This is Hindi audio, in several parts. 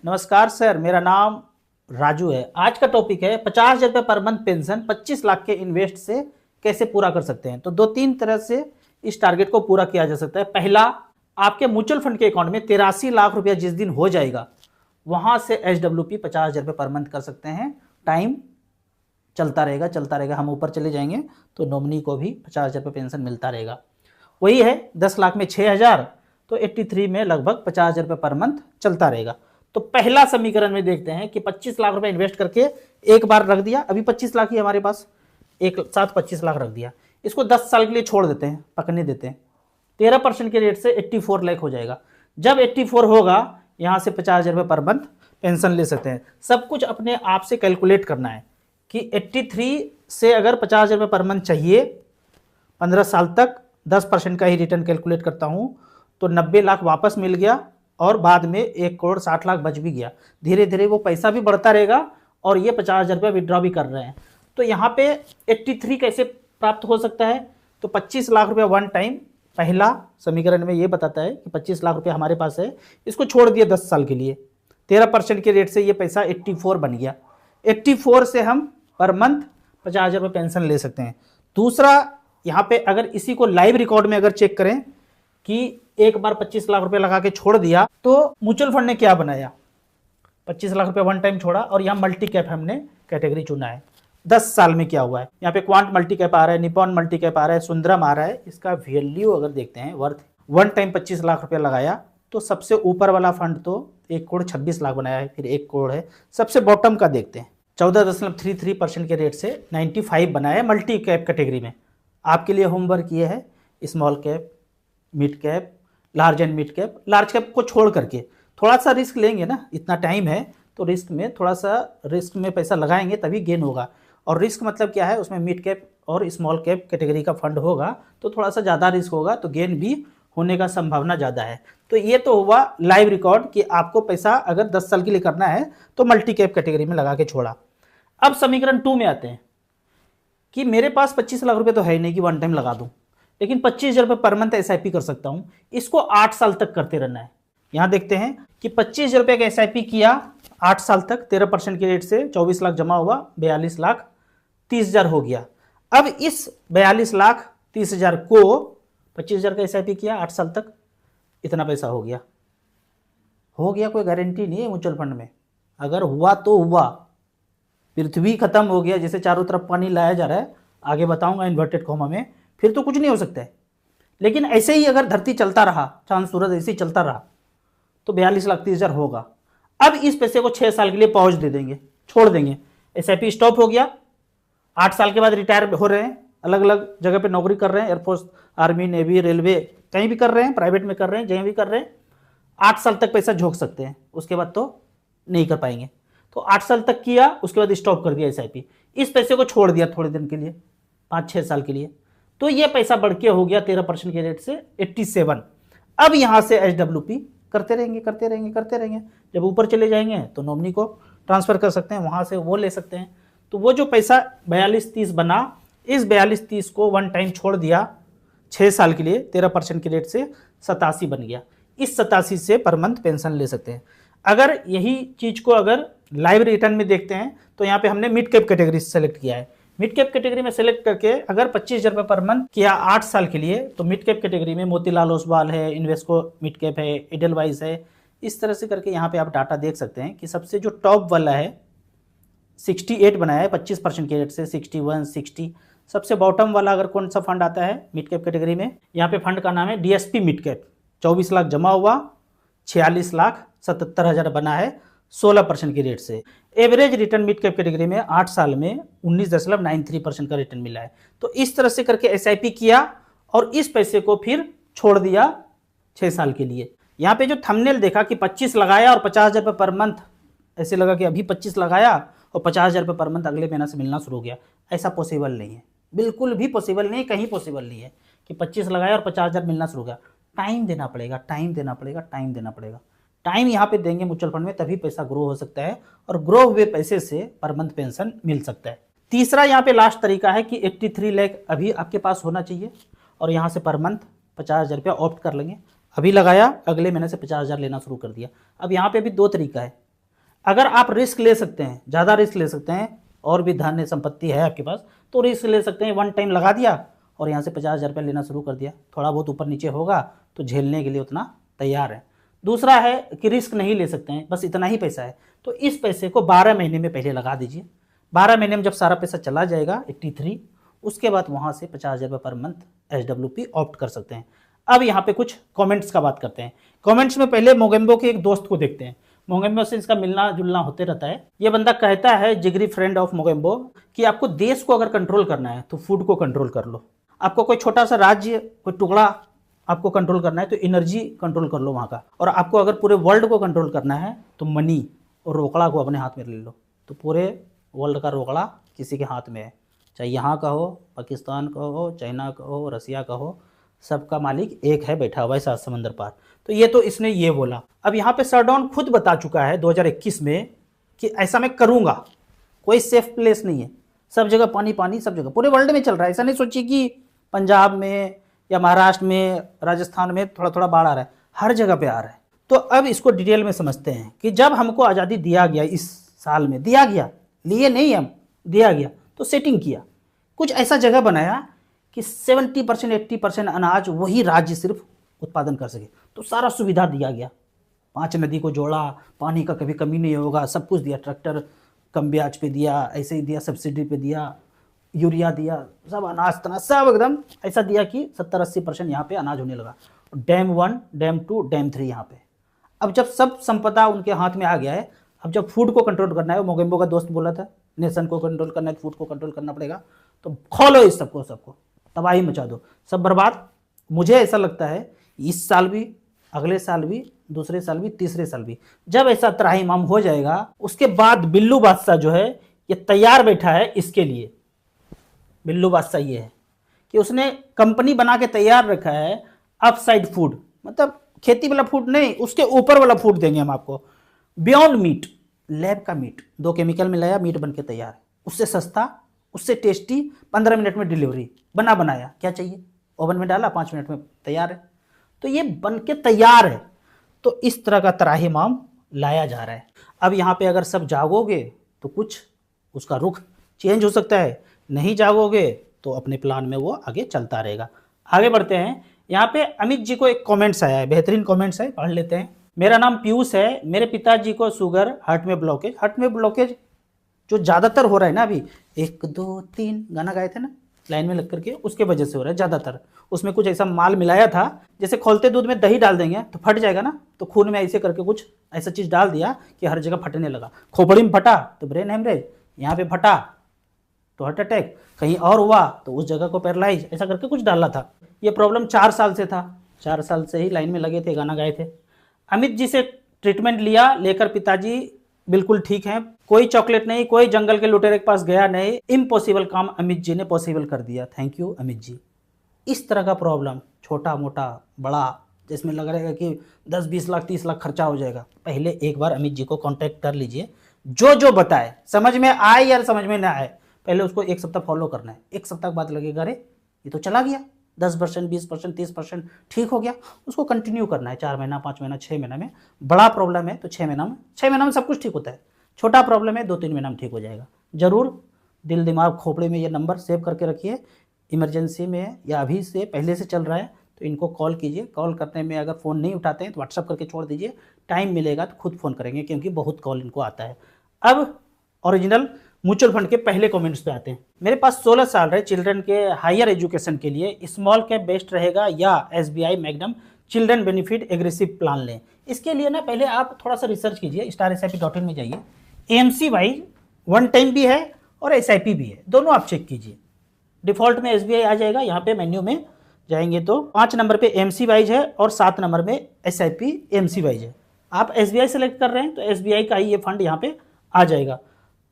नमस्कार सर, मेरा नाम राजू है। आज का टॉपिक है 50,000 रुपये पर मंथ पेंशन 25 लाख के इन्वेस्ट से कैसे पूरा कर सकते हैं। तो दो तीन तरह से इस टारगेट को पूरा किया जा सकता है। पहला, आपके म्यूचुअल फंड के अकाउंट में 83 लाख रुपया जिस दिन हो जाएगा वहां से SWP 50,000 रुपये पर मंथ कर सकते हैं। टाइम चलता रहेगा। हम ऊपर चले जाएंगे तो नॉमिनी को भी 50,000 रुपये पेंशन मिलता रहेगा। वही है 10 लाख में 6,000, तो 83 में लगभग 50,000 रुपये पर मंथ चलता रहेगा। तो पहला समीकरण में देखते हैं कि 25 लाख रुपए इन्वेस्ट करके एक बार रख दिया, अभी 25 लाख ही हमारे पास, एक साथ 25 लाख रख दिया। इसको 10 साल के लिए छोड़ देते हैं, पकने देते हैं। 13% के रेट से 84 लाख हो जाएगा। जब 84 होगा यहां से 50,000 रुपये पर मंथ पेंशन ले सकते हैं। सब कुछ अपने आप से कैलकुलेट करना है कि 83 से अगर 50,000 रुपये पर मंथ चाहिए 15 साल तक, 10% का ही रिटर्न कैलकुलेट करता हूं तो 90 लाख वापस मिल गया और बाद में 1 करोड़ 60 लाख बच भी गया। धीरे धीरे वो पैसा भी बढ़ता रहेगा और ये 50,000 रुपये विड्रॉ भी कर रहे हैं। तो यहाँ पे 83 कैसे प्राप्त हो सकता है, तो 25 लाख रुपया वन टाइम, पहला समीकरण में ये बताता है कि 25 लाख रुपया हमारे पास है, इसको छोड़ दिया 10 साल के लिए, 13% के रेट से ये पैसा 84 बन गया। 84 से हम पर मंथ 50,000 रुपये पेंशन ले सकते हैं। दूसरा, यहाँ पे अगर इसी को लाइव रिकॉर्ड में अगर चेक करें कि एक बार 25 लाख रुपए लगा के छोड़ दिया, तो म्यूचुअल फंड ने क्या बनाया, 25 लाख रुपए वन टाइम छोड़ा और यहाँ मल्टी कैप हमने कैटेगरी चुना है। 10 साल में क्या हुआ है, यहाँ पे क्वांट मल्टी कैप आ रहा है, निपॉन मल्टी कैप आ रहा है, सुंदरम आ रहा है। इसका वैल्यू अगर देखते हैं, वर्थ वन टाइम 25 लाख रुपया लगाया तो सबसे ऊपर वाला फंड तो 1 करोड़ 26 लाख बनाया है, फिर 1 करोड़ है। सबसे बॉटम का देखते हैं, 14.33% के रेट से 95 बनाया है मल्टी कैप कैटेगरी में। आपके लिए होमवर्क ये है, small cap, mid cap, large and mid cap. Large cap को छोड़ करके थोड़ा सा रिस्क लेंगे ना, इतना टाइम है तो रिस्क में थोड़ा सा रिस्क में पैसा लगाएंगे तभी गेन होगा। और रिस्क मतलब क्या है, उसमें मिड कैप और स्मॉल कैप कैटेगरी का फंड होगा तो थोड़ा सा ज़्यादा रिस्क होगा, तो गेन भी होने का संभावना ज़्यादा है। तो ये तो हुआ लाइव रिकॉर्ड कि आपको पैसा अगर 10 साल के लिए करना है तो मल्टी कैप कैटेगरी में लगा के छोड़ा। अब समीकरण 2 में आते हैं कि मेरे पास 25 लाख रुपये तो है ही नहीं कि वन टाइम लगा दूँ, लेकिन 25,000 रुपये पर मंथ SIP कर सकता हूं। इसको 8 साल तक करते रहना है। यहां देखते हैं कि 25,000 रुपये का SIP किया 8 साल तक, 13% के रेट से 24 लाख जमा हुआ, 42 लाख 30,000 हो गया। अब इस 42 लाख 30,000 को 25,000 का SIP किया 8 साल तक, इतना पैसा हो गया। कोई गारंटी नहीं है म्यूचुअल फंड में, अगर हुआ तो हुआ, पृथ्वी खत्म हो गया, जैसे चारों तरफ पानी लाया जा रहा है, आगे बताऊंगा इन्वर्टेड कॉमा में, फिर तो कुछ नहीं हो सकता है। लेकिन ऐसे ही अगर धरती चलता रहा, चांद सूरज ऐसे ही चलता रहा, तो 42 लाख 30,000 होगा। अब इस पैसे को 6 साल के लिए पॉज दे देंगे, छोड़ देंगे। SIP स्टॉप हो गया, 8 साल के बाद रिटायर हो रहे हैं, अलग अलग जगह पे नौकरी कर रहे हैं, एयरफोर्स, आर्मी, नेवी, रेलवे, कहीं भी कर रहे हैं, प्राइवेट में कर रहे हैं, जहीं भी कर रहे हैं। 8 साल तक पैसा झोंक सकते हैं, उसके बाद तो नहीं कर पाएंगे। तो 8 साल तक किया, उसके बाद स्टॉप कर दिया SIP। इस पैसे को छोड़ दिया थोड़े दिन के लिए, 5-6 साल के लिए, तो ये पैसा बढ़ के हो गया 13% के रेट से 87। अब यहां से SWP करते रहेंगे। जब ऊपर चले जाएंगे तो नॉमिनी को ट्रांसफर कर सकते हैं, वहां से वो ले सकते हैं। तो वो जो पैसा 42-30 बना, इस 42-30 को वन टाइम छोड़ दिया 6 साल के लिए, 13% के रेट से 87 बन गया। इस 87 से पर मंथ पेंशन ले सकते हैं। अगर यही चीज को अगर लाइव रिटर्न में देखते हैं तो यहाँ पे हमने मिड कैप कैटेगरी सेलेक्ट किया है। मिड कैप कैटेगरी में सेलेक्ट करके अगर 25,000 रुपये पर मंथ किया 8 साल के लिए, तो मिड कैप कैटेगरी में मोतीलाल ओसवाल है, इन्वेस्को मिड कैप है, एडलवाइज है। इस तरह से करके यहाँ पे आप डाटा देख सकते हैं कि सबसे जो टॉप वाला है 68 बनाया है 25% के रेट से, 61, 60। सबसे बॉटम वाला अगर कौन सा फंड आता है मिड कैप कैटेगरी में, यहाँ पे फंड का नाम है DSP मिड कैप। 24 लाख जमा हुआ, 46 लाख 77,000 बना है 16% की रेट से। Average return mid cap category में 8 साल में 19.93% का रिटर्न मिला है। तो इस तरह से करके SIP किया और इस पैसे को फिर छोड़ दिया 6 साल के लिए। यहाँ पे जो थंबनेल देखा कि 25 लगाया और 50,000 रुपये पर मंथ, ऐसे लगा कि अभी 25 लगाया और 50,000 रुपये पर मंथ अगले महीने से मिलना शुरू हो गया। ऐसा पॉसिबल नहीं है, बिल्कुल भी पॉसिबल नहीं, कहीं पॉसिबल नहीं है कि 25 लगाया और 50,000 मिलना शुरू हो गया। टाइम देना पड़ेगा। टाइम यहाँ पे देंगे म्यूचुअल फंड में, तभी पैसा ग्रो हो सकता है और ग्रो हुए पैसे से पर मंथ पेंशन मिल सकता है। तीसरा यहाँ पे लास्ट तरीका है कि 83 लाख अभी आपके पास होना चाहिए और यहाँ से पर मंथ 50,000 रुपया ऑप्ट कर लेंगे। अभी लगाया, अगले महीने से 50,000 लेना शुरू कर दिया। अब यहाँ पे भी दो तरीका है, अगर आप रिस्क ले सकते हैं, ज़्यादा रिस्क ले सकते हैं, और भी धन संपत्ति है आपके पास, तो रिस्क ले सकते हैं। वन टाइम लगा दिया और यहाँ से 50,000 रुपये लेना शुरू कर दिया, थोड़ा बहुत ऊपर नीचे होगा तो झेलने के लिए उतना तैयार है। दूसरा है कि रिस्क नहीं ले सकते हैं, बस इतना ही पैसा है, तो इस पैसे को 12 महीने में पहले लगा दीजिए। 12 महीने में जब सारा पैसा चला जाएगा 83, उसके बाद वहाँ से 50,000 रुपये पर मंथ SWP ऑप्ट कर सकते हैं। अब यहाँ पे कुछ कमेंट्स का बात करते हैं। कमेंट्स में पहले मोगेम्बो के एक दोस्त को देखते हैं। मोगेम्बो से इसका मिलना जुलना होते रहता है। ये बंदा कहता है, जिगरी फ्रेंड ऑफ मोगेम्बो, कि आपको देश को अगर कंट्रोल करना है तो फूड को कंट्रोल कर लो। आपको कोई छोटा सा राज्य, कोई टुकड़ा आपको कंट्रोल करना है तो एनर्जी कंट्रोल कर लो वहाँ का। और आपको अगर पूरे वर्ल्ड को कंट्रोल करना है तो मनी और रोकड़ा को अपने हाथ में ले लो। तो पूरे वर्ल्ड का रोकड़ा किसी के हाथ में है, चाहे यहाँ का हो, पाकिस्तान का हो, चाइना का हो, रसिया का हो, सबका मालिक एक है बैठा हुआ है 7 समंदर पार। तो ये तो इसने ये बोला। अब यहाँ पे सरडॉन खुद बता चुका है 2021 में कि ऐसा मैं करूँगा, कोई सेफ प्लेस नहीं है, सब जगह पानी पानी, सब जगह पूरे वर्ल्ड में चल रहा है। ऐसा नहीं सोचिए कि पंजाब में या महाराष्ट्र में, राजस्थान में थोड़ा थोड़ा बाढ़ आ रहा है, हर जगह पे आ रहा है। तो अब इसको डिटेल में समझते हैं कि जब हमको आज़ादी दिया गया, इस साल में दिया गया, लिए नहीं हम, दिया गया, तो सेटिंग किया, कुछ ऐसा जगह बनाया कि 70% 80% अनाज वही राज्य सिर्फ उत्पादन कर सके। तो सारा सुविधा दिया गया, 5 नदी को जोड़ा, पानी का कभी कमी नहीं होगा, सब कुछ दिया, ट्रैक्टर कम ब्याज पे दिया, ऐसे ही दिया, सब्सिडी पे दिया, यूरिया दिया, सब अनाज तना सब एकदम ऐसा दिया कि 70-80% यहाँ पे अनाज होने लगा। डैम 1, डैम 2, डैम 3 यहाँ पे। अब जब सब संपदा उनके हाथ में आ गया है, अब जब फूड को कंट्रोल करना है, मोगेम्बो का दोस्त बोला था, नेशन को कंट्रोल करना है, फूड को कंट्रोल करना पड़ेगा, तो खोलो इस सबको तबाही मचा दो, सब बर्बाद। मुझे ऐसा लगता है इस साल भी, अगले साल भी, दूसरे साल भी, तीसरे साल भी, जब ऐसा त्राहिमाम हो जाएगा, उसके बाद बिल्लू बादशाह जो है ये तैयार बैठा है इसके लिए। बिल्लू बादशाह ये है कि उसने कंपनी बना के तैयार रखा है, अपसाइड फूड, मतलब खेती वाला फूड नहीं, उसके ऊपर वाला फूड देंगे हम आपको। बियॉन्ड मीट, लैब का मीट, 2 केमिकल मिलाया, मीट बन के तैयार है, उससे सस्ता, उससे टेस्टी, 15 मिनट में डिलीवरी, बना बनाया, क्या चाहिए, ओवन में डाला, 5 मिनट में तैयार है। तो ये बन के तैयार है। तो इस तरह का त्राहिमाम लाया जा रहा है। अब यहाँ पे अगर सब जागोगे तो कुछ उसका रुख चेंज हो सकता है, नहीं जागोगे तो अपने प्लान में वो आगे चलता रहेगा। आगे बढ़ते हैं। यहाँ पे अमित जी को एक कमेंट्स आया है, बेहतरीन कमेंट्स है, पढ़ लेते हैं। मेरा नाम पीयूष है, मेरे पिताजी को शुगर, हार्ट में ब्लॉकेज जो ज़्यादातर हो रहा है ना अभी, 1 2 3 गाना गाए थे ना लाइन में लग करके, उसके वजह से हो रहा है ज़्यादातर। उसमें कुछ ऐसा माल मिलाया था, जैसे खोलते दूध में दही डाल देंगे तो फट जाएगा ना, तो खून में ऐसे करके कुछ ऐसा चीज़ डाल दिया कि हर जगह फटने लगा। खोपड़ी में फटा तो ब्रेन हेमरेज, यहाँ पे फटा तो हार्ट अटैक, कहीं और हुआ तो उस जगह को पैरालाइज, ऐसा करके कुछ डाला था। ये प्रॉब्लम 4 साल से था, 4 साल से ही लाइन में लगे थे, गाना गाए थे। अमित जी से ट्रीटमेंट लिया, लेकर पिताजी बिल्कुल ठीक हैं, कोई चॉकलेट नहीं, कोई जंगल के लुटेरे के पास गया नहीं, इम्पॉसिबल काम अमित जी ने पॉसिबल कर दिया। Thank you Amit ji. इस तरह का प्रॉब्लम, छोटा मोटा बड़ा, जिसमें लग रहा है कि 10-20 लाख 30 लाख खर्चा हो जाएगा, पहले एक बार अमित जी को कांटेक्ट कर लीजिए। जो बताए, समझ में आए या समझ में ना आए, पहले उसको 1 सप्ताह फॉलो करना है। 1 सप्ताह के बाद लगेगा अरे ये तो चला गया, 10%, 20%, 30% ठीक हो गया, उसको कंटिन्यू करना है 4 महीना, 5 महीना, 6 महीना में। बड़ा प्रॉब्लम है तो 6 महीना में सब कुछ ठीक होता है। छोटा प्रॉब्लम है 2-3 महीना में ठीक हो जाएगा। जरूर दिल दिमाग खोपड़े में ये नंबर सेव करके रखिए, इमरजेंसी में या अभी से पहले से चल रहा है तो इनको कॉल कीजिए। कॉल करने में अगर फ़ोन नहीं उठाते हैं तो व्हाट्सअप करके छोड़ दीजिए, टाइम मिलेगा तो खुद फ़ोन करेंगे, क्योंकि बहुत कॉल इनको आता है। अब ओरिजिनल म्यूचुअल फंड के पहले कमेंट्स पे आते हैं। मेरे पास 16 साल है, चिल्ड्रन के हायर एजुकेशन के लिए स्मॉल कैप बेस्ट रहेगा या SBI magnum children benefit aggressive plan लें? इसके लिए ना पहले आप थोड़ा सा रिसर्च कीजिए, StarSIP.in में जाइए। AMC वाइज 1 टाइम भी है और SIP भी है, दोनों आप चेक कीजिए। डिफ़ॉल्ट में SBI आ जाएगा, यहाँ पे मेन्यू में जाएंगे तो 5 नंबर पे AMC वाइज है और 7 नंबर में SIP AMC वाइज है। आप SBI सेलेक्ट कर रहे हैं तो SBI का ही ये फंड यहाँ पे आ जाएगा।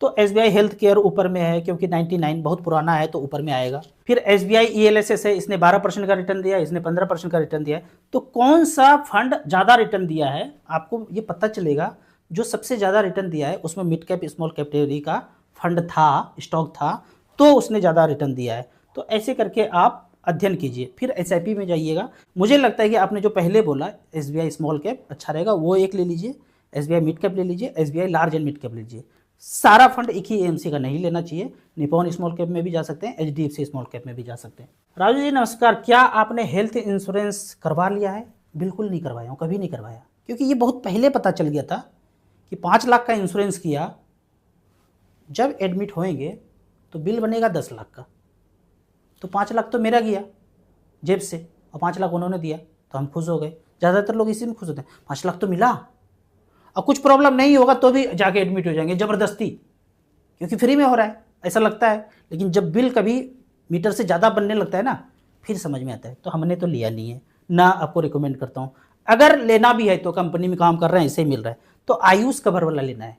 तो SBI हेल्थ केयर ऊपर में है, क्योंकि 99 बहुत पुराना है तो ऊपर में आएगा। फिर SBI ELSS है, इसने 12% का रिटर्न दिया, इसने 15% का रिटर्न दिया है। तो कौन सा फंड ज़्यादा रिटर्न दिया है आपको ये पता चलेगा। जो सबसे ज़्यादा रिटर्न दिया है उसमें मिड कैप स्मॉल कैटेगरी का फंड था, स्टॉक था, तो उसने ज़्यादा रिटर्न दिया है। तो ऐसे करके आप अध्ययन कीजिए। फिर SIP में जाइएगा। मुझे लगता है कि आपने जो पहले बोला SBI स्मॉल कैप अच्छा रहेगा, वो एक ले लीजिए। SBI मिड कैप ले लीजिए, SBI large and mid cap ले लीजिए। सारा फंड एक ही AMC का नहीं लेना चाहिए। निपॉन स्मॉल कैप में भी जा सकते हैं, HDFC स्मॉल कैप में भी जा सकते हैं। राजू जी नमस्कार, क्या आपने हेल्थ इंश्योरेंस करवा लिया है? बिल्कुल नहीं करवाया हूँ, कभी नहीं करवाया, क्योंकि ये बहुत पहले पता चल गया था कि 5 लाख का इंश्योरेंस किया, जब एडमिट होएंगे तो बिल बनेगा 10 लाख का, तो 5 लाख तो मेरा गया जेब से और 5 लाख उन्होंने दिया, तो हम खुश हो गए। ज़्यादातर लोग इसी में खुश होते हैं, 5 लाख तो मिला, और कुछ प्रॉब्लम नहीं होगा तो भी जाके एडमिट हो जाएंगे ज़बरदस्ती, क्योंकि फ्री में हो रहा है ऐसा लगता है। लेकिन जब बिल कभी मीटर से ज़्यादा बनने लगता है ना, फिर समझ में आता है। तो हमने तो लिया नहीं है, ना आपको रिकमेंड करता हूँ। अगर लेना भी है तो कंपनी में काम कर रहे हैं, इससे मिल रहा है, तो आयुष कवर वाला लेना है।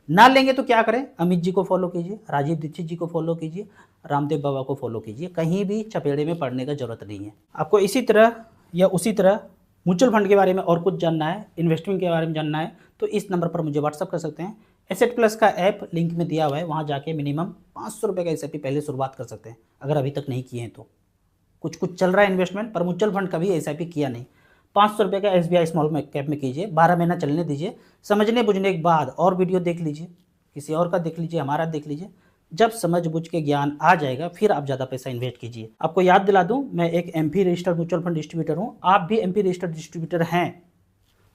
ना लेंगे तो क्या करें, अमित जी को फॉलो कीजिए, राजीव दीक्षित जी को फॉलो कीजिए, रामदेव बाबा को फॉलो कीजिए। कहीं भी चपेड़े में पड़ने का जरूरत नहीं है। आपको इसी तरह या उसी तरह म्यूचुअल फंड के बारे में और कुछ जानना है, इन्वेस्टमेंट के बारे में जानना है, तो इस नंबर पर मुझे व्हाट्सअप कर सकते हैं। एसेट प्लस का ऐप लिंक में दिया हुआ है, वहाँ जाके मिनिमम 500 रुपये का SIP पहले शुरुआत कर सकते हैं, अगर अभी तक नहीं किए हैं तो। कुछ चल रहा है इन्वेस्टमेंट, पर म्यूचुअल फंड कभी SIP किया नहीं। 500 रुपये का SBI स्मॉल कैप में कीजिए, 12 महीना चलने दीजिए, समझने बुझने के बाद और वीडियो देख लीजिए, किसी और का देख लीजिए, हमारा देख लीजिए। जब समझ बुझ के ज्ञान आ जाएगा फिर आप ज़्यादा पैसा इन्वेस्ट कीजिए। आपको याद दिला दूं, मैं एक MP registered mutual fund distributor हूं। आप भी MP रजिस्टर्ड डिस्ट्रीब्यूटर हैं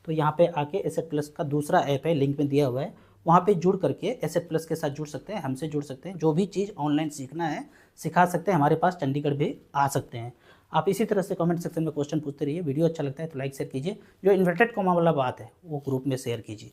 तो यहाँ पे आके एसेट प्लस का दूसरा ऐप है, लिंक में दिया हुआ है, वहाँ पे जुड़ करके एसेट प्लस के साथ जुड़ सकते हैं, हमसे जुड़ सकते हैं। जो भी चीज़ ऑनलाइन सीखना है सिखा सकते हैं, हमारे पास चंडीगढ़ भी आ सकते हैं। आप इसी तरह से कमेंट सेक्शन में क्वेश्चन पूछते रहिए। वीडियो अच्छा लगता है तो लाइक शेयर कीजिए। जो इन्वर्टेड कॉमा वाला बात है वो ग्रुप में शेयर कीजिए।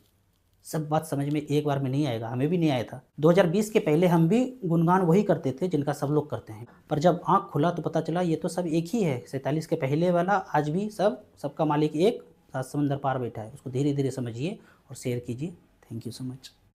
सब बात समझ में एक बार में नहीं आएगा, हमें भी नहीं आया था। 2020 के पहले हम भी गुणगान वही करते थे जिनका सब लोग करते हैं, पर जब आँख खुला तो पता चला ये तो सब एक ही है। 47 के पहले वाला आज भी सबका मालिक एक, 7 समंदर पार बैठा है। उसको धीरे धीरे समझिए और शेयर कीजिए। Thank you so much.